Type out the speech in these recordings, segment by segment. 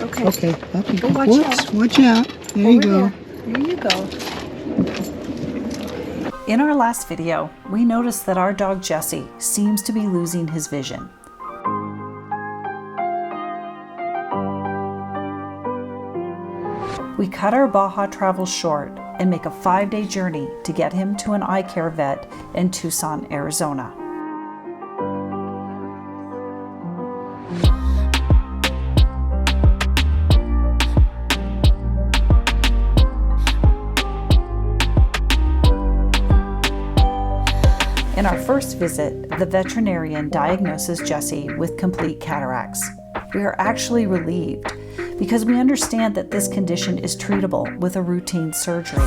Okay. Okay. Okay. Oh, watch out. Watch out. There you go. There you go. In our last video, we noticed that our dog Jessie seems to be losing his vision. We cut our Baja travel short and make a 5-day journey to get him to an eye care vet in Tucson, Arizona. In our first visit, the veterinarian diagnoses Jessie with complete cataracts. We are actually relieved because we understand that this condition is treatable with a routine surgery.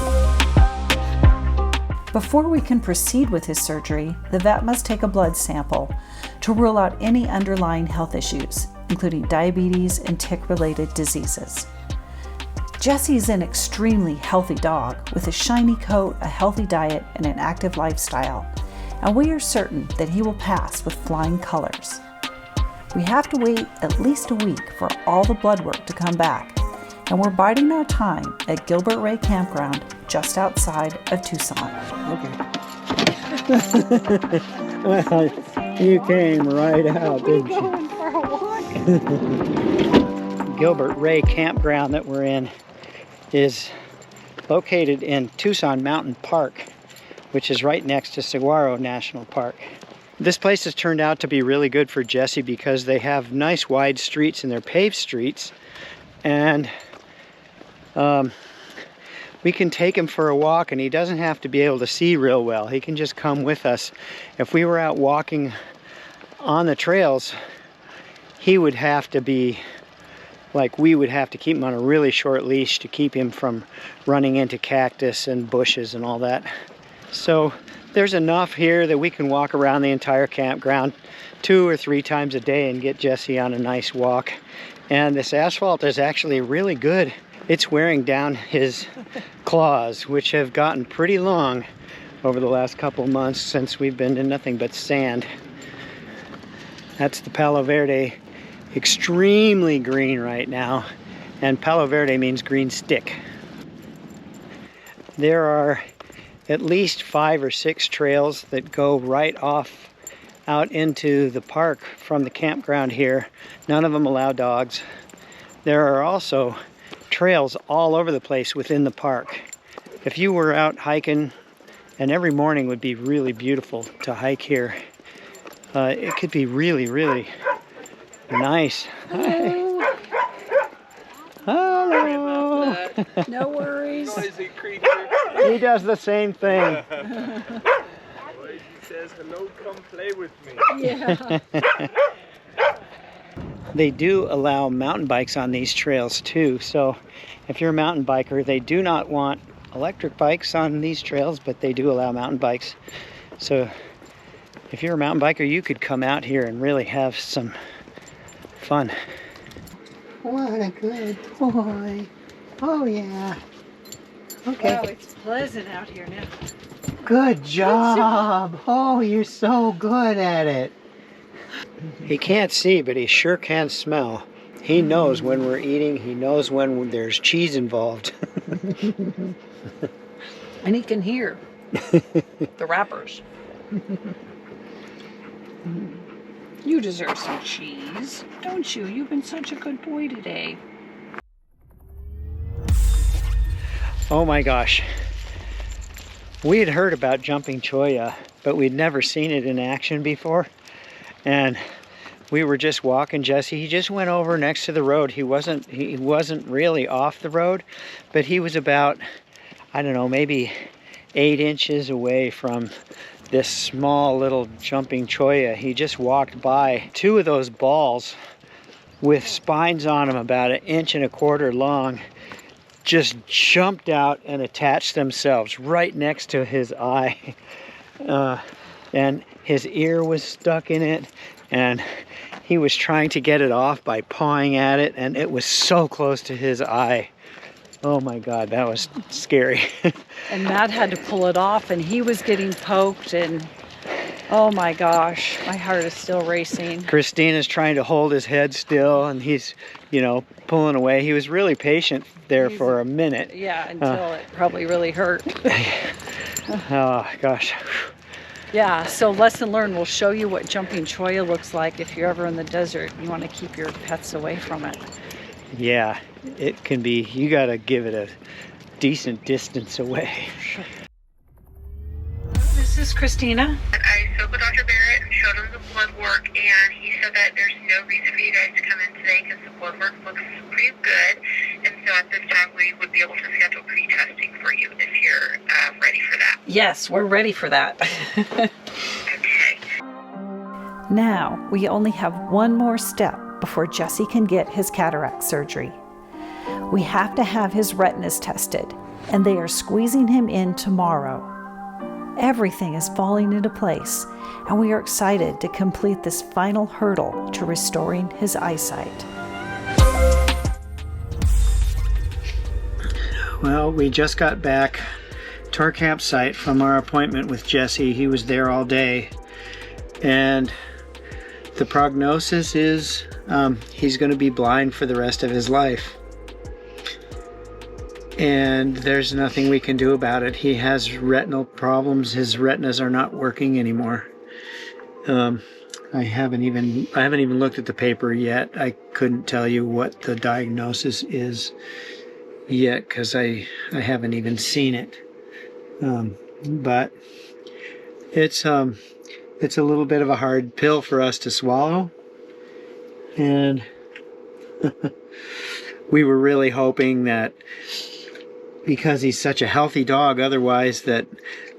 Before we can proceed with his surgery, the vet must take a blood sample to rule out any underlying health issues, including diabetes and tick-related diseases. Jessie is an extremely healthy dog with a shiny coat, a healthy diet, and an active lifestyle, and we are certain that he will pass with flying colors. We have to wait at least a week for all the blood work to come back, and we're biding our time at Gilbert Ray Campground just outside of Tucson. Okay. Well, you came right out, didn't you? Going for a walk. Gilbert Ray Campground that we're in is located in Tucson Mountain Park, which is right next to Saguaro National Park. This place has turned out to be really good for Jessie because they have nice wide streets and they're paved streets, and we can take him for a walk and he doesn't have to be able to see real well. He can just come with us. If we were out walking on the trails, he would have to be, like, we would have to keep him on a really short leash to keep him from running into cactus and bushes and all that. So there's enough here that we can walk around the entire campground 2 or 3 times a day and get Jessie on a nice walk. And this asphalt is actually really good. It's wearing down his claws, which have gotten pretty long over the last couple months since we've been in nothing but sand. That's the Palo Verde, extremely green right now, and Palo Verde means green stick. There are at least 5 or 6 trails that go right off out into the park from the campground here. None of them allow dogs. There are also trails all over the place within the park. If you were out hiking, and every morning would be really beautiful to hike here, it could be really, really nice. Hello. Hello. No worries. Noisy creature. He does the same thing. He says, hello, come play with me. Yeah. They do allow mountain bikes on these trails too. So if you're a mountain biker, they do not want electric bikes on these trails, but they do allow mountain bikes. So if you're a mountain biker, you could come out here and really have some fun. What a good boy. Oh yeah. Okay. Wow, it's pleasant out here now. Good job. Oh, you're so good at it. He can't see, but he sure can smell. He knows when we're eating. He knows when there's cheese involved. And he can hear the wrappers. You deserve some cheese, don't you? You've been such a good boy today. Oh my gosh. We had heard about jumping Cholla, but we'd never seen it in action before. And we were just walking Jessie. He just went over next to the road. He wasn't really off the road, but he was about, I don't know, maybe 8 inches away from this small little jumping Cholla. He just walked by 2 of those balls with spines on them about 1.25 inches long, just jumped out and attached themselves right next to his eye. And his ear was stuck in it, and he was trying to get it off by pawing at it, and it was so close to his eye. Oh my God, that was scary. And Matt had to pull it off, and he was getting poked, and Oh my gosh, my heart is still racing. Christina's trying to hold his head still, and he's, you know, pulling away. He was really patient there for a minute. Yeah, until it probably really hurt. Oh gosh. Yeah, so lesson learned, we'll show you what jumping cholla looks like if you're ever in the desert. You want to keep your pets away from it. Yeah, it can be, you gotta give it a decent distance away. Sure. This is Christina. I spoke with Dr. Barrett and showed him the blood work, and he said that there's no reason for you guys to come in today because the blood work looks pretty good. And so at this time, we would be able to schedule pre-testing for you if you're ready for that. Yes, we're ready for that. Okay. Now, we only have one more step before Jessie can get his cataract surgery. We have to have his retinas tested, and they are squeezing him in tomorrow. Everything is falling into place, and we are excited to complete this final hurdle to restoring his eyesight. Well, we just got back to our campsite from our appointment with Jessie. He was there all day, and the prognosis is he's going to be blind for the rest of his life. And there's nothing we can do about it. He has retinal problems. His retinas are not working anymore. I haven't even looked at the paper yet. I couldn't tell you what the diagnosis is yet because I haven't even seen it. But it's a little bit of a hard pill for us to swallow, and we were really hoping that because he's such a healthy dog otherwise that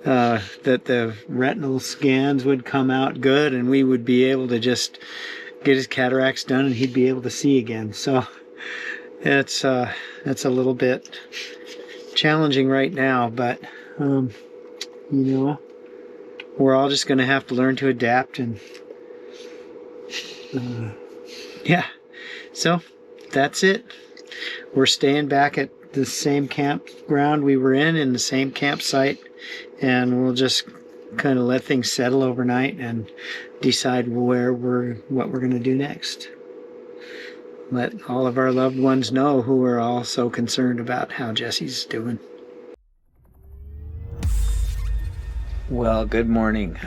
the retinal scans would come out good and we would be able to just get his cataracts done and he'd be able to see again. So it's a little bit challenging right now, but you know, we're all just going to have to learn to adapt, and yeah, so that's it. We're staying back at the same campground we were in the same campsite, and we'll just kind of let things settle overnight and decide what we're going to do next. Let all of our loved ones know who are all so concerned about how Jessie's doing. Well, good morning.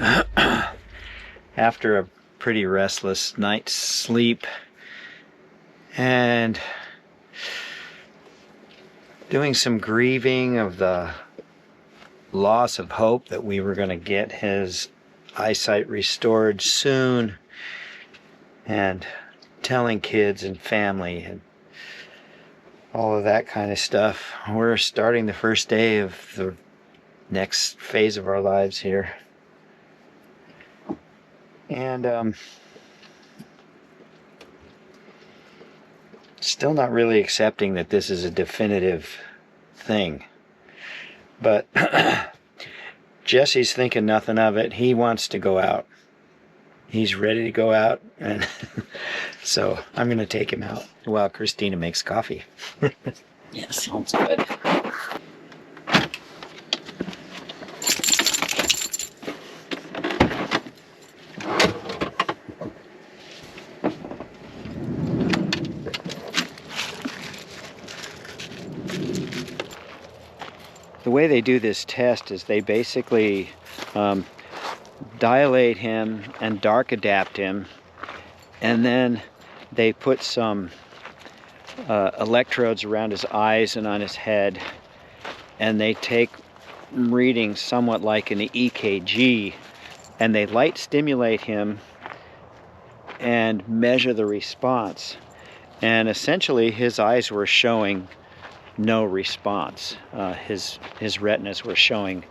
After a pretty restless night's sleep and doing some grieving of the loss of hope that we were going to get his eyesight restored soon, and telling kids and family and all of that kind of stuff, we're starting the first day of the next phase of our lives here. And still not really accepting that this is a definitive thing. But Jesse's thinking nothing of it. He wants to go out. He's ready to go out, and so I'm going to take him out while Christina makes coffee. Yeah, sounds good. The way they do this test is they basically dilate him and dark adapt him, and then they put some electrodes around his eyes and on his head, and they take readings somewhat like an EKG, and they light stimulate him and measure the response. And essentially his eyes were showing no response. His retinas were showing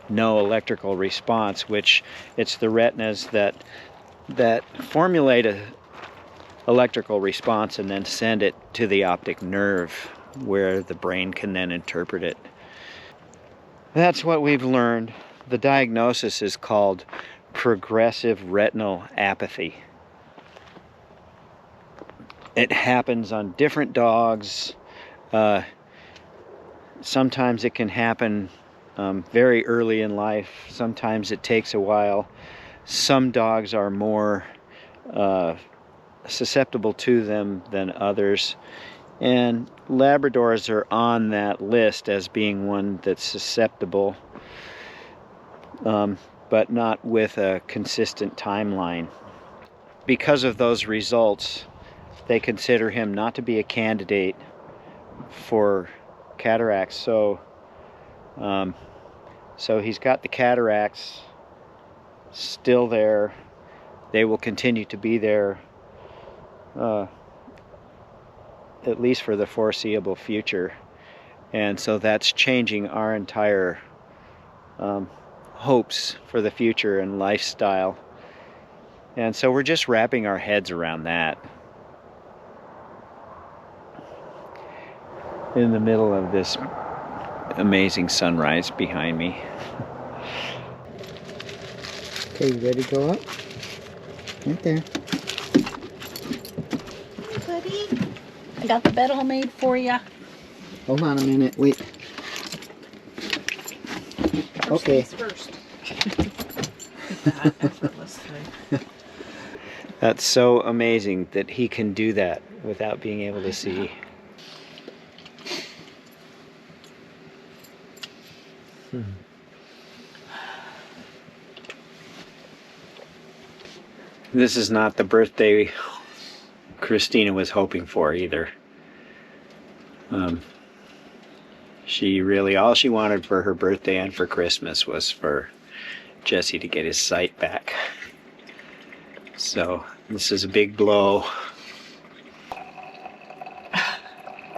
no electrical response, which it's the retinas that formulate a electrical response and then send it to the optic nerve where the brain can then interpret it. That's what we've learned. The diagnosis is called progressive retinal apathy. It happens on different dogs. Sometimes it can happen very early in life. Sometimes it takes a while. some dogs are more susceptible to them than others, and Labradors are on that list as being one that's susceptible, but not with a consistent timeline. Because of those results, they consider him not to be a candidate for cataracts. So he's got the cataracts still there. They will continue to be there at least for the foreseeable future. And so that's changing our entire hopes for the future and lifestyle. And so we're just wrapping our heads around that in the middle of this amazing sunrise behind me. Okay, you ready to go up? Right there. Buddy, I got the bed all made for you. Hold on a minute, wait. Okay. First. That's so amazing that he can do that without being able to see. This is not the birthday Christina was hoping for either. She really, all she wanted for her birthday and for Christmas was for Jessie to get his sight back. So this is a big blow.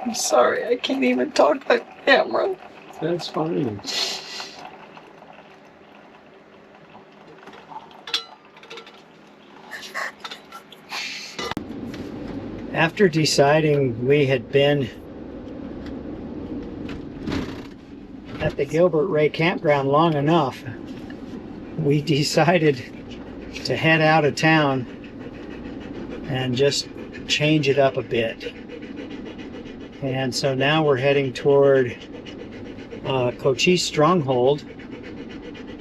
I'm sorry, I can't even talk to the camera. That's fine. After deciding we had been at the Gilbert Ray Campground long enough, we decided to head out of town and just change it up a bit. And so now we're heading toward Cochise Stronghold,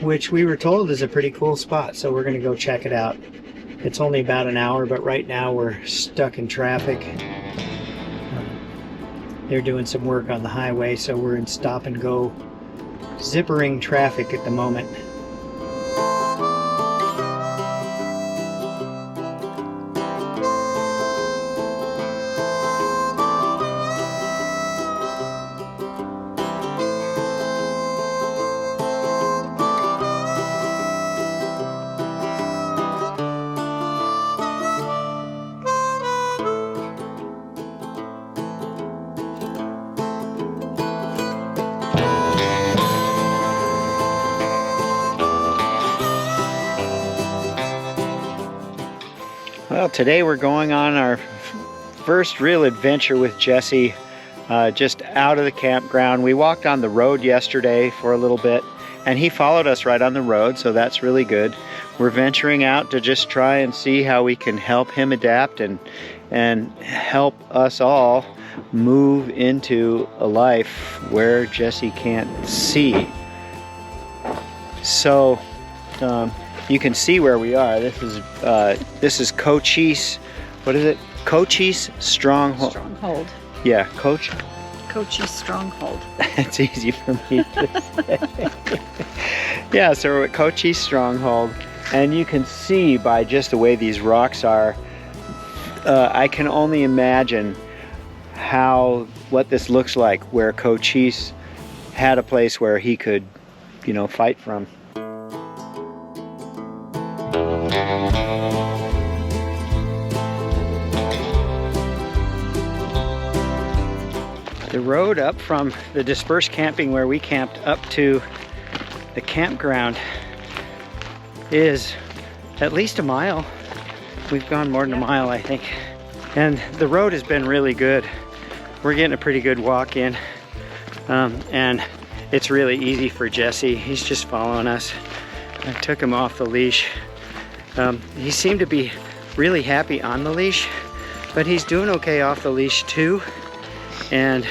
which we were told is a pretty cool spot, so we're going to go check it out. It's only about an hour, but right now we're stuck in traffic. They're doing some work on the highway, so we're in stop and go zippering traffic at the moment. Well, today we're going on our first real adventure with Jessie, just out of the campground. We walked on the road yesterday for a little bit, and he followed us right on the road, so that's really good. We're venturing out to just try and see how we can help him adapt and help us all move into a life where Jessie can't see. So you can see where we are. This is Cochise. What is it? Cochise Stronghold. Stronghold. Yeah, Cochise Stronghold. It's easy for me to say. Yeah, so we're at Cochise Stronghold, and you can see by just the way these rocks are, I can only imagine what this looks like, where Cochise had a place where he could, fight from. The road up from the dispersed camping where we camped up to the campground is at least a mile. We've gone more than a mile, I think. And the road has been really good. We're getting a pretty good walk in. And it's really easy for Jessie. He's just following us. I took him off the leash. He seemed to be really happy on the leash, but he's doing okay off the leash too. And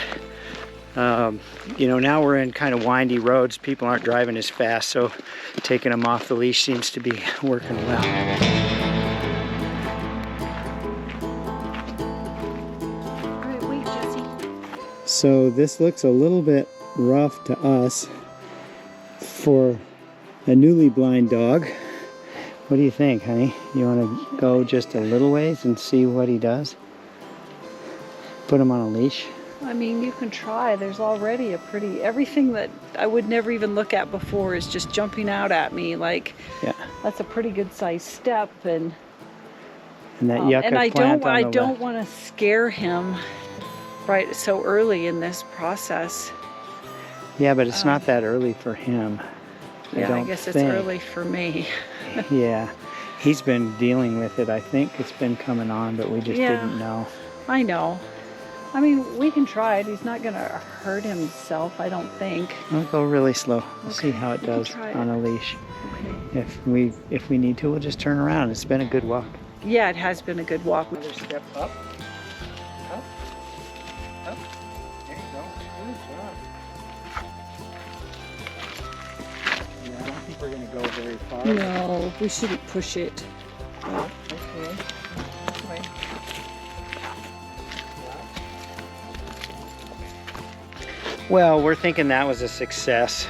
You know, now we're in kind of windy roads. People aren't driving as fast, so taking them off the leash seems to be working well. All right, wait, Jessie. So this looks a little bit rough to us for a newly blind dog. What do you think, honey? You want to go just a little ways and see what he does? Put him on a leash? I mean, you can try. There's already a pretty, everything that I would never even look at before is just jumping out at me. Like, yeah, that's a pretty good sized step. And that yucca and I plant on don't the left. want to scare him right so early in this process. Yeah, but it's not that early for him. Yeah, I don't guess think. it's early for me. Yeah, he's been dealing with it. I think it's been coming on, but we just didn't know. I know. I mean, we can try it. He's not going to hurt himself, I don't think. We'll go really slow. We'll see Okay, how it we can does try it. on a leash. Okay. If we need to, we'll just turn around. It's been a good walk. Yeah, it has been a good walk. Another step up. Up. Up. There you go. Good job. Yeah, I don't think we're going to go very far. No, we shouldn't push it. Oh, okay. This way. Well, we're thinking that was a success,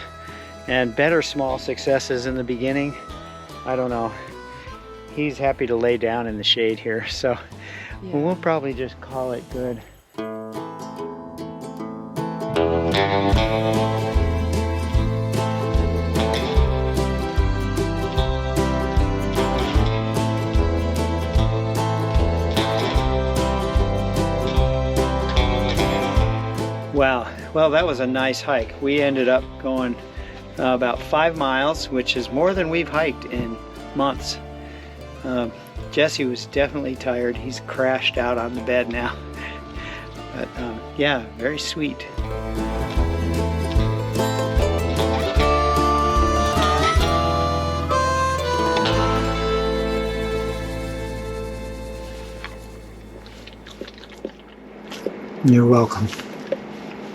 and better small successes in the beginning. I don't know. He's happy to lay down in the shade here, so we'll probably just call it good. Wow, well, that was a nice hike. We ended up going about 5 miles, which is more than we've hiked in months. Jessie was definitely tired. He's crashed out on the bed now. But yeah, very sweet. You're welcome.